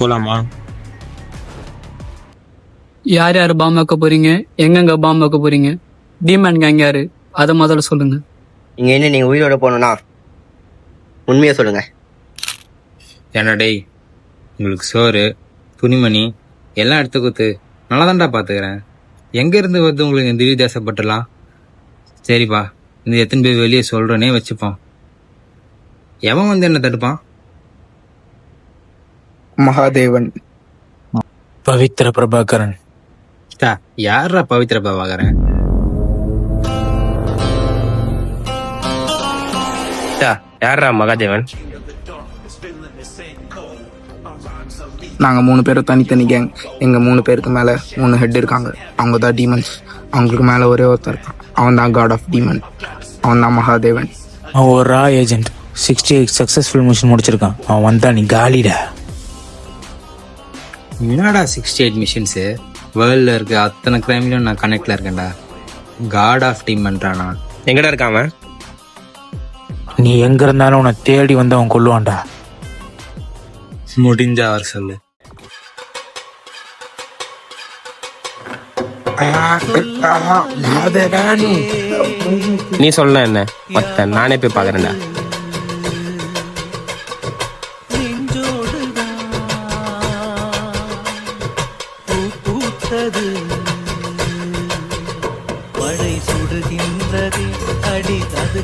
போலாமா? யார் யார் பாம்பு வைக்க போறீங்க, எங்கெங்க பாம்பு வைக்க போறீங்க, டீமன் கேங் யாரு, அதை முதல்ல சொல்லுங்க. இங்க என்ன நீங்க உயிரோட போகணும்னா உண்மையை சொல்லுங்க. ஏன்னா டேய், உங்களுக்கு சோறு துணிமணி எல்லாம் எடுத்து கொடுத்து நல்லா தான்டா பார்த்துக்கிறேன். எங்கேருந்து வருது உங்களுக்கு இந்த திடீர் தேசப்பட்டுலாம்? சரிப்பா, இந்த எத்தனை பேர் வெளியே சொல்கிறேனே வச்சுப்போம். எவன் வந்து என்ன தடுப்பான்? மகாதேவன். பவித்ர பிரபாகரன். யாரா பவித்ர பிரபாகரன்? யாரா மகாதேவன்? நாங்க 3 பேரும் தனித்தனி கேங். எங்க 3 பேருக்கு மேல 3 ஹெட் இருக்காங்க. அவங்க தான் டீமன்ஸ். அவங்களுக்கு மேல ஒரே ஒருத்தர் இருக்கான். அவன் தான் காட் ஆஃப் டீமன். அவன் தான் மகாதேவன். அவன் ஒரு ரா ஏஜென்ட். 68 சக்சஸ்ஃபுல் மிஷன் முடிச்சிருக்கான். அவன் வந்தா நீ காலிடா. என்னடா 68 மிஷின்ஸு? வேர்ல்டில் இருக்க அத்தனை கிரைம்லையும் நான் கனெக்டில் இருக்கேன்டா. காட் ஆஃப் டீம் பண்ணுறானா? எங்கடா இருக்காம? நீ எங்க இருந்தாலும் உன்னை தேடி வந்து அவன் கொல்லுவான்டா. முடிஞ்சா அவர் சொல்லு. நீ சொல்ல என்ன மத்த நானே போய் பாக்குறேன்டா. மழை சுடுகின்றது அடி அது